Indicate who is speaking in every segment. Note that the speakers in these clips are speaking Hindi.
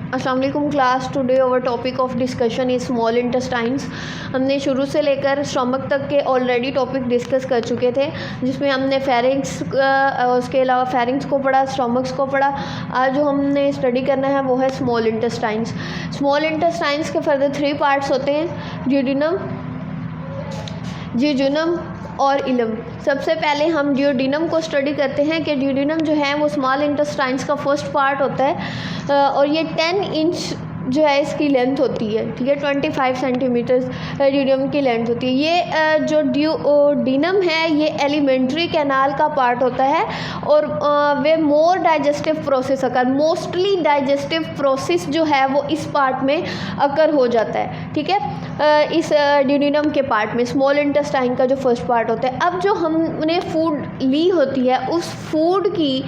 Speaker 1: अस्सलाम वालेकुम class. Today our topic of discussion is small intestines. हमने शुरू से लेकर स्टमक तक के ऑलरेडी टॉपिक डिस्कस कर चुके थे, जिसमें हमने फेरिंग्स, उसके अलावा फेरिंग्स को पढ़ा, स्टमक्स को पढ़ा। आज जो हमने स्टडी करना है वो है स्मॉल इंटेस्टाइन्स। स्मॉल इंटेस्टाइन्स के फर्दर 3 पार्ट्स होते हैं, ड्यूडेनम, जिजुनम और इलम। सबसे पहले हम ड्यूडेनम को स्टडी करते हैं कि ड्यूडेनम जो है वो स्मॉल इंटेस्टाइन्स का फर्स्ट पार्ट होता है और ये 10 इंच जो है इसकी लेंथ होती है, ठीक है। 25 सेंटीमीटर ड्यूडेनम की लेंथ होती है। ये जो ड्यूडेनम है ये एलिमेंट्री कैनाल का पार्ट होता है और way more digestive process occur, mostly digestive process जो है वो इस पार्ट में अकर हो जाता है, ठीक है। इस ड्यूडेनम के पार्ट में स्मॉल इंटेस्टाइन का जो फर्स्ट पार्ट होता है। अब जो हमने फूड ली होती है उस फूड की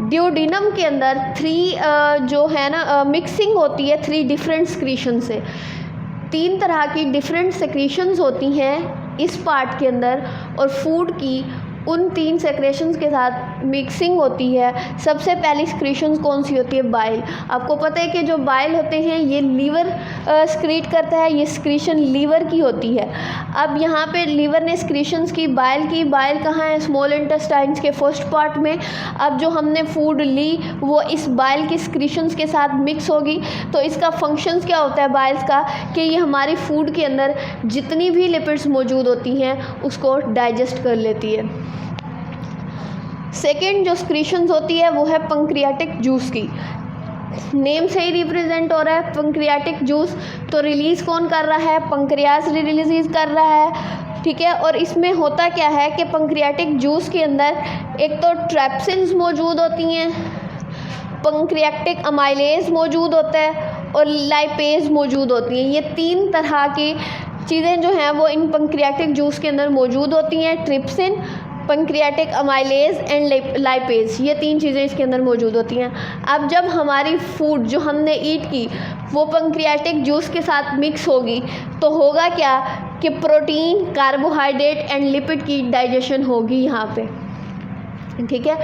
Speaker 1: ड्यूडेनम के अंदर 3 जो है ना मिक्सिंग होती है 3 डिफरेंट सिक्रीशन से। 3 तरह की डिफरेंट सिक्रीशंस होती हैं इस पार्ट के अंदर और फूड की उन 3 सेक्रेशंस के साथ मिक्सिंग होती है। सबसे पहली सिक्रीशंस कौन सी होती है? बाइल। आपको पता है कि जो बाइल होते हैं ये लीवर सिक्रीट करता है, ये सिक्रीशन लीवर की होती है। अब यहाँ पे लीवर ने सिक्रीशंस की, बाइल कहाँ है? स्मॉल इंटेस्टाइन्स के फर्स्ट पार्ट में। अब जो हमने फूड ली वो इस बाइल की सिक्रीशंस के साथ मिक्स होगी, तो इसका फंक्शंस क्या होता है बाइल्स का कि ये हमारी फूड के अंदर जितनी भी लिपिड्स मौजूद होती हैं उसको डाइजेस्ट कर लेती है। सेकेंड जो सिक्रीशंस होती है वो है पंक्रियाटिक जूस की। नेम से ही रिप्रेजेंट हो रहा है पंक्रियाटिक जूस, तो रिलीज़ कौन कर रहा है? पंक्रियास रिलीज कर रहा है, ठीक है। और इसमें होता क्या है कि पंक्रियाटिक जूस के अंदर एक तो ट्रैप्सिन्स मौजूद होती हैं, पंक्रियाटिक अमाइलेज मौजूद होता है और लाइपेज मौजूद होती हैं। ये 3 तरह की चीज़ें जो हैं वो इन पंक्रियाटिक जूस के अंदर मौजूद होती हैं। Trypsin, pancreatic amylase and lipase, ये 3 चीज़ें इसके अंदर मौजूद होती हैं। अब जब हमारी फूड जो हमने ईट की वो पंक्रियाटिक जूस के साथ मिक्स होगी तो होगा क्या कि प्रोटीन, कार्बोहाइड्रेट एंड लिपिड की डाइजेशन होगी यहाँ पे, ठीक है।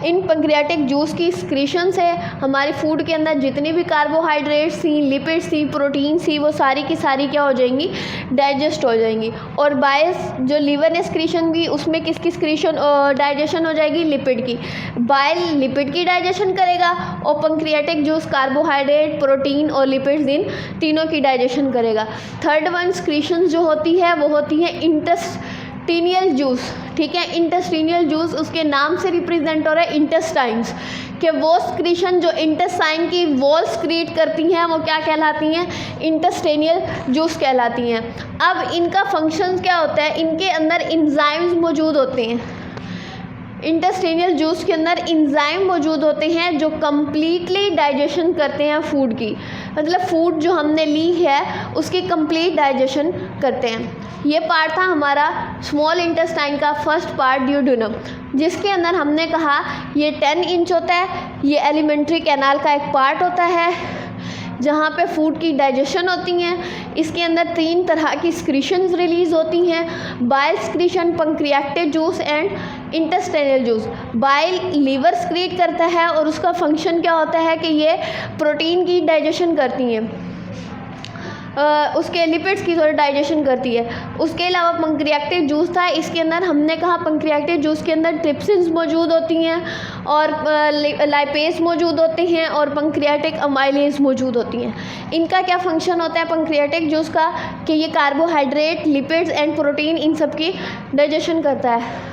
Speaker 1: इन पंक्रियाटिक जूस की सिक्रीशन से हमारी फूड के अंदर जितनी भी कार्बोहाइड्रेट्स थी, लिपिड्स थी, प्रोटीन थी, वो सारी की सारी क्या हो जाएंगी? डाइजेस्ट हो जाएंगी। और बाइल्स जो लीवर ने सिक्रीशन की उसमें किसकी सिक्रीशन डाइजेशन हो जाएगी? लिपिड की। बाइल लिपिड की डाइजेशन करेगा और पंक्रियाटिक जूस कार्बोहाइड्रेट, प्रोटीन और लिपिड्स इन तीनों की डाइजेशन करेगा। थर्ड वन सिक्रीशन जो होती है वो होती है इंटेस्टिनियल जूस, ठीक है। इंटेस्टिनियल जूस उसके नाम से रिप्रेजेंट हो रहा है इंटेस्टाइन्स, कि वो सिक्रीशन जो इंटेस्टाइन की वॉल सिक्रीट करती हैं वो क्या कहलाती हैं? इंटेस्टिनियल जूस कहलाती हैं। अब इनका फंक्शन क्या होता है? इनके अंदर एंजाइम्स मौजूद होते हैं। इंटेस्टिनियल जूस के अंदर एंजाइम मौजूद होते हैं जो कम्प्लीटली डाइजेशन करते हैं फूड की, मतलब फूड जो हमने ली है उसकी कंप्लीट डाइजेशन करते हैं। ये पार्ट था हमारा स्मॉल इंटेस्टाइन का फर्स्ट पार्ट ड्यूडेनम, जिसके अंदर हमने कहा ये 10 इंच होता है। ये एलिमेंट्री कैनाल का एक पार्ट होता है जहाँ पे फूड की डाइजेशन होती हैं। इसके अंदर 3 तरह की सिक्रीशंस रिलीज़ होती हैं, bile secretion, pancreatic juice and intestinal juice. Bile liver secrete करता है और उसका फंक्शन क्या होता है कि ये प्रोटीन की डाइजेशन करती हैं, उसके लिपिड्स की थोड़ी डाइजेशन करती है। उसके अलावा पंक्रियाटिक जूस था, इसके अंदर हमने कहा पंक्रियाटिक जूस के अंदर ट्रिप्सिन्स मौजूद होती हैं और लाइपेज मौजूद होते हैं और पंक्रियाटिक अमाइलेज मौजूद होती हैं। इनका क्या फंक्शन होता है पंक्रियाटिक जूस का कि ये कार्बोहाइड्रेट, लिपिड्स एंड प्रोटीन इन सब की डाइजेशन करता है।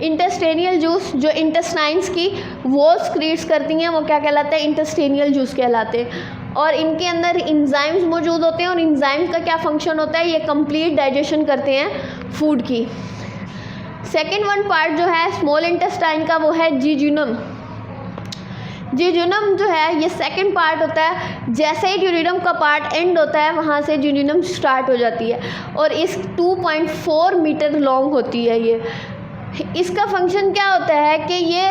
Speaker 1: इंटेस्टिनियल जूस जो इंटेस्टाइन्स की वॉल सिक्रीट्स करती हैं वो क्या कहलाता है? इंटेस्टिनियल जूस कहलाते हैं। और इनके अंदर एंजाइम्स मौजूद होते हैं और एंजाइम्स का क्या फंक्शन होता है? ये कंप्लीट डाइजेशन करते हैं फूड की। सेकेंड वन पार्ट जो है स्मॉल इंटेस्टाइन का वो है जिजुनम। जिजुनम जो है ये सेकंड पार्ट होता है। जैसे ही ड्यूडेनम का पार्ट एंड होता है वहाँ से जिजुनम स्टार्ट हो जाती है और इस 2.4 मीटर लॉन्ग होती है ये। इसका फंक्शन क्या होता है कि ये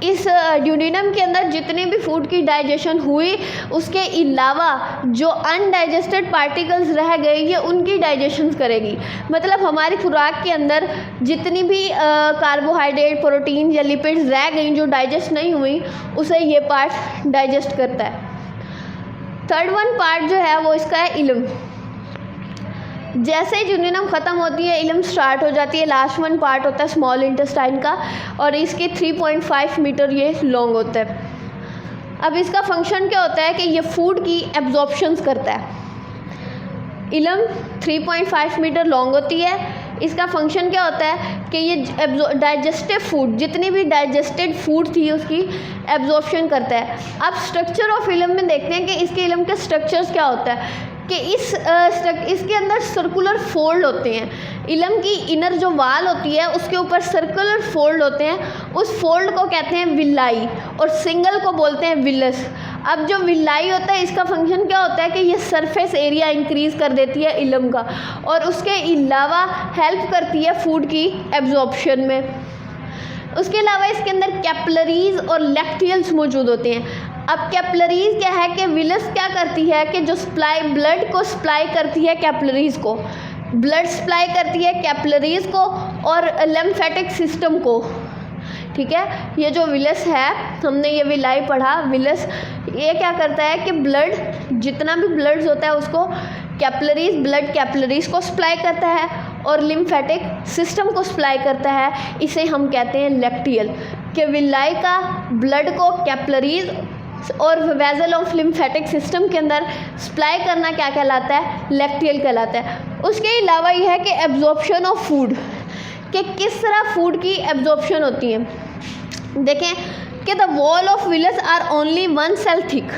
Speaker 1: इस ड्यूडेनम के अंदर जितने भी फूड की डाइजेशन हुई, उसके अलावा जो अनडाइजेस्टेड पार्टिकल्स रह गए ये उनकी डाइजेशन करेगी। मतलब हमारी खुराक के अंदर जितनी भी कार्बोहाइड्रेट, प्रोटीन या लिपिड्स रह गई जो डाइजेस्ट नहीं हुई, उसे ये पार्ट डाइजेस्ट करता है। थर्ड वन पार्ट जो है वो इसका है इलम। जैसे ही ड्यूडेनम ख़त्म होती है, इलम स्टार्ट हो जाती है। लास्ट वन पार्ट होता है स्मॉल इंटेस्टाइन का, और इसके 3.5 मीटर ये लॉन्ग होता है। अब इसका फंक्शन क्या होता है कि ये फूड की एब्जॉर्प्शंस करता है। इलम 3.5 मीटर लॉन्ग होती है। इसका फंक्शन क्या होता है कि ये डाइजेस्टिव फूड, जितनी भी डाइजेस्टेड फूड थी उसकी एब्जॉर्प्शन करता है। अब स्ट्रक्चर ऑफ इलम में देखते हैं कि इसके इलम के स्ट्रक्चर्स क्या होता है कि इसके अंदर सर्कुलर फोल्ड होते हैं। इलम की इनर जो वाल होती है उसके ऊपर सर्कुलर फोल्ड होते हैं, उस फोल्ड को कहते हैं विलाई, और सिंगल को बोलते हैं विलस। अब जो विलाई होता है इसका फंक्शन क्या होता है कि ये सरफेस एरिया इंक्रीज़ कर देती है इलम का, और उसके अलावा हेल्प करती है फूड की एब्जॉर्प्शन में। उसके अलावा इसके अंदर कैपिलरीज और लैक्टियल्स मौजूद होते हैं। अब कैपिलरीज क्या है कि विलस क्या करती है कि जो ब्लड को सप्लाई करती है कैपिलरीज को, ब्लड सप्लाई करती है कैपिलरीज को और लिम्फेटिक सिस्टम को। ठीक है, ये जो विलस है, हमने ये विलाई पढ़ा, विलस ये क्या करता है कि ब्लड, जितना भी ब्लड्स होता है उसको कैपिलरीज, ब्लड कैपिलरीज को सप्लाई करता है और लिम्फेटिक सिस्टम को सप्लाई करता है। इसे हम कहते हैं लैक्टियल। कि विलाई का ब्लड को कैपिलरीज और वेजल ऑफ लिम्फेटिक सिस्टम के अंदर सप्लाई करना क्या कहलाता है? लैक्टियल कहलाता है। उसके अलावा यह है कि एब्जॉर्प्शन ऑफ फूड, कि किस तरह फूड की एब्जॉर्प्शन होती है। देखें कि the wall of villus are only 1 cell thick,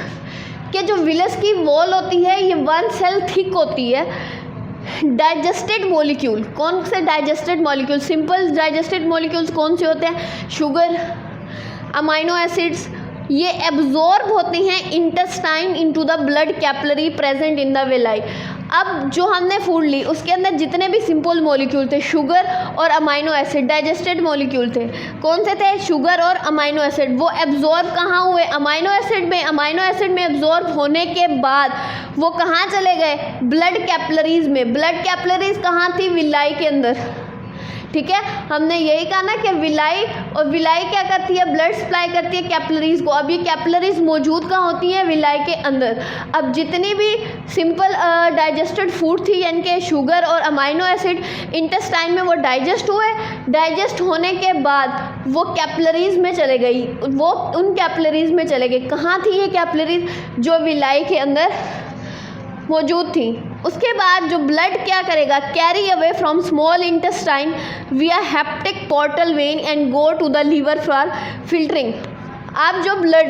Speaker 1: कि जो विलस की वॉल होती है ये 1 सेल थिक होती है। डाइजेस्टेड मॉलिक्यूल, कौन से digested molecule? Simple digested molecules कौन से होते हैं? शुगर, अमाइनो एसिड्स, ये एब्जॉर्ब होते हैं intestine into the blood capillary present in the villi. अब जो हमने फूड ली उसके अंदर जितने भी सिंपल मॉलिक्यूल थे, शुगर और अमाइनो एसिड, डाइजेस्टेड मॉलिक्यूल थे। कौन से थे? शुगर और अमाइनो एसिड। वो एब्जॉर्ब कहाँ हुए? अमाइनो एसिड में। अमाइनो एसिड में एब्जॉर्ब होने के बाद वो कहाँ चले गए? ब्लड कैपिलरीज में। ब्लड कैपिलरीज कहाँ थी? विलाई के अंदर। ठीक है, हमने यही कहा ना कि विलाई, और विलाई क्या करती है? ब्लड सप्लाई करती है कैपिलरीज को। अब ये कैपिलरीज मौजूद कहाँ होती हैं? विलाई के अंदर। अब जितनी भी सिंपल डाइजेस्टेड फूड थी, यानी कि शुगर और अमाइनो एसिड, इंटेस्टाइन में वो डाइजेस्ट हुए। डाइजेस्ट होने के बाद वो कैपिलरीज में चले गई, वो उन कैपिलरीज में चले गए। कहाँ थी ये कैपिलरीज? जो विलाई के अंदर मौजूद थी। उसके बाद जो ब्लड क्या करेगा? Carry away from small intestine via hepatic portal vein and go to the liver for filtering. अब जो ब्लड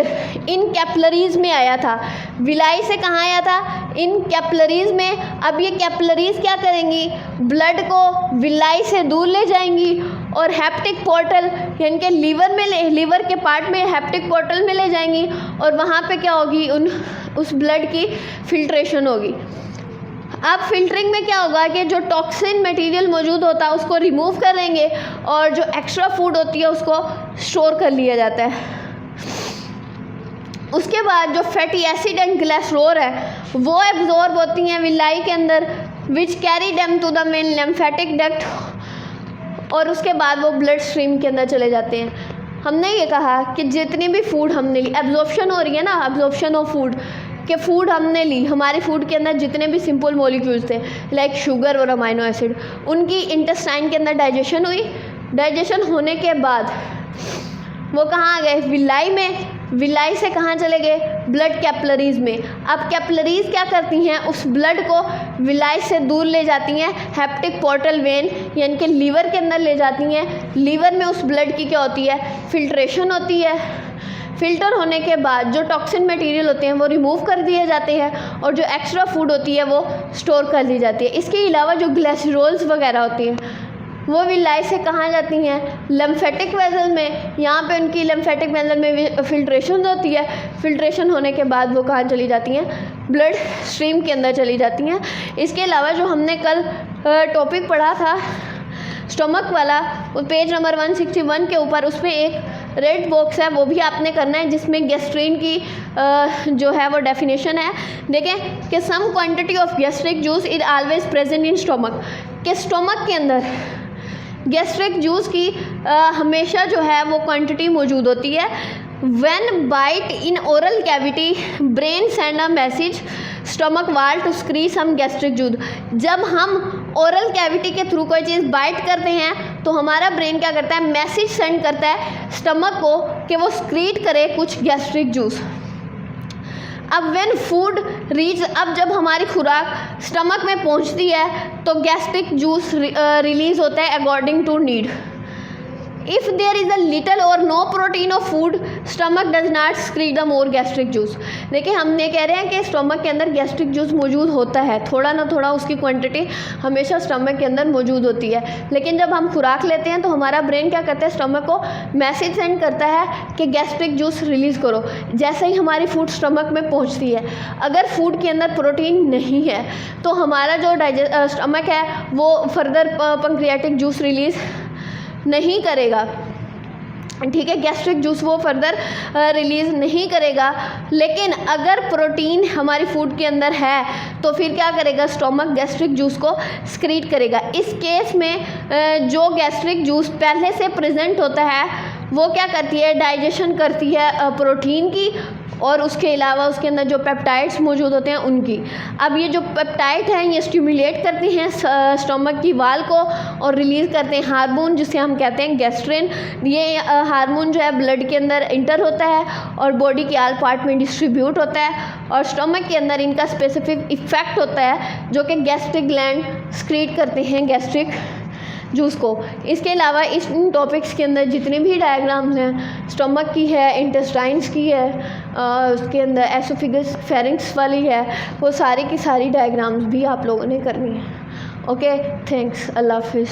Speaker 1: इन कैपिलरीज में आया था, विलाई से कहाँ आया था? इन कैपिलरीज में। अब ये कैपिलरीज क्या करेंगी? ब्लड को विलाई से दूर ले जाएंगी और हेप्टिक पोर्टल यानी कि लीवर के पार्ट में हेप्टिक पोर्टल में ले जाएंगी, और वहाँ पे क्या होगी? उस ब्लड की फिल्ट्रेशन होगी। अब फिल्टरिंग में क्या होगा कि जो टॉक्सिन मटेरियल मौजूद होता है उसको रिमूव कर लेंगे, और जो एक्स्ट्रा फूड होती है उसको स्टोर कर लिया जाता है। उसके बाद जो फैटी एसिड एंड ग्लिसरॉल है वो एब्जॉर्ब होती हैं विलाई के अंदर, which carry them to the main lymphatic duct, और उसके बाद वो ब्लड स्ट्रीम के अंदर चले जाते हैं। हमने ये कहा कि जितनी भी फूड हमने ली, एब्जॉर्प्शन हो रही है ना, एब्जॉर्प्शन ऑफ फूड, कि फूड हमने ली, हमारे फूड के अंदर जितने भी सिंपल मॉलिक्यूल्स थे लाइक शुगर और अमाइनो एसिड, उनकी इंटेस्टाइन के अंदर डाइजेशन हुई। डाइजेशन होने के बाद वो कहाँ आ गए? विलाई में। विलाई से कहाँ चले गए? ब्लड कैपिलरीज में। अब कैपिलरीज क्या करती हैं? उस ब्लड को विलाई से दूर ले जाती हैं, हेप्टिक पोर्टल वेन यानी कि लीवर के अंदर ले जाती हैं। लीवर में उस ब्लड की क्या होती है? फिल्ट्रेशन होती है। फिल्टर होने के बाद जो टॉक्सिन मटेरियल होते हैं वो रिमूव कर दिए जाते हैं, और जो एक्स्ट्रा फूड होती है वो स्टोर कर ली जाती है। इसके अलावा जो ग्लिसरॉल्स वगैरह होती हैं वो विलाई से कहाँ जाती हैं? लिम्फेटिक वेसल में। यहाँ पे उनकी लिम्फेटिक वेसल में फिल्ट्रेशन होती है। फिल्ट्रेशन होने के बाद वो कहाँ चली जाती हैं? ब्लड स्ट्रीम के अंदर चली जाती हैं। इसके अलावा जो हमने कल टॉपिक पढ़ा था स्टमक वाला, पेज नंबर 161 के ऊपर, उसमें एक रेड बॉक्स है वो भी आपने करना है, जिसमें गैस्ट्रिन की जो है वो डेफिनेशन है। देखें कि some quantity of gastric juice is always present in stomach, कि स्टोमक के अंदर गैस्ट्रिक जूस की हमेशा जो है वो क्वांटिटी मौजूद होती है। When bite in oral cavity brain send a message stomach wall to secrete some gastric juice. जब हम ओरल कैविटी के थ्रू कोई चीज़ बाइट करते हैं तो हमारा ब्रेन क्या करता है, मैसेज सेंड करता है स्टमक को कि वो स्क्रीट करे कुछ गैस्ट्रिक जूस। अब व्हेन फूड रीच, अब जब हमारी खुराक स्टमक में पहुंचती है तो गैस्ट्रिक जूस रिलीज होता है according to need. If there is a little और no protein of food stomach does not secrete the more gastric juice. देखिए हमने कह रहे हैं कि स्टमक के अंदर गैस्ट्रिक जूस मौजूद होता है, थोड़ा ना थोड़ा उसकी क्वांटिटी हमेशा स्टमक के अंदर मौजूद होती है। लेकिन जब हम खुराक लेते हैं तो हमारा ब्रेन क्या करता है, स्टमक को मैसेज सेंड करता है कि गैस्ट्रिक जूस रिलीज़ करो, जैसे ही हमारी फूड स्टमक में पहुँचती है। अगर फूड के अंदर प्रोटीन नहीं है तो हमारा जो स्टमक है वो फर्दर पैंक्रियाटिक जूस रिलीज़ नहीं करेगा, ठीक है, गैस्ट्रिक जूस वो फर्दर रिलीज़ नहीं करेगा। लेकिन अगर प्रोटीन हमारी फूड के अंदर है तो फिर क्या करेगा, स्टोमक गैस्ट्रिक जूस को स्क्रीट करेगा। इस केस में जो गैस्ट्रिक जूस पहले से प्रेजेंट होता है वो क्या करती है, डाइजेशन करती है प्रोटीन की, और उसके अलावा उसके अंदर जो पेप्टाइड्स मौजूद होते हैं उनकी। अब ये जो पेप्टाइड हैं ये स्टिमुलेट करते हैं स्टोमक की वाल को और रिलीज़ करते हैं हार्मोन जिसे हम कहते हैं गैस्ट्रिन। ये हार्मोन जो है ब्लड के अंदर इंटर होता है और बॉडी के आल पार्ट में डिस्ट्रीब्यूट होता है, और स्टोमक के अंदर इनका स्पेसिफिक इफेक्ट होता है जो कि गैस्ट्रिक ग्लैंड स्क्रीट करते हैं गैस्ट्रिक जूस को। इसके अलावा इस टॉपिक्स के अंदर जितने भी डायग्राम्स हैं, स्टमक की है, इंटेस्टाइन्स की है, उसके अंदर एसोफिगस फेरिंक्स वाली है, वो सारी की सारी डायग्राम्स भी आप लोगों ने करनी है। ओके, थैंक्स, अल्लाह हाफिज़।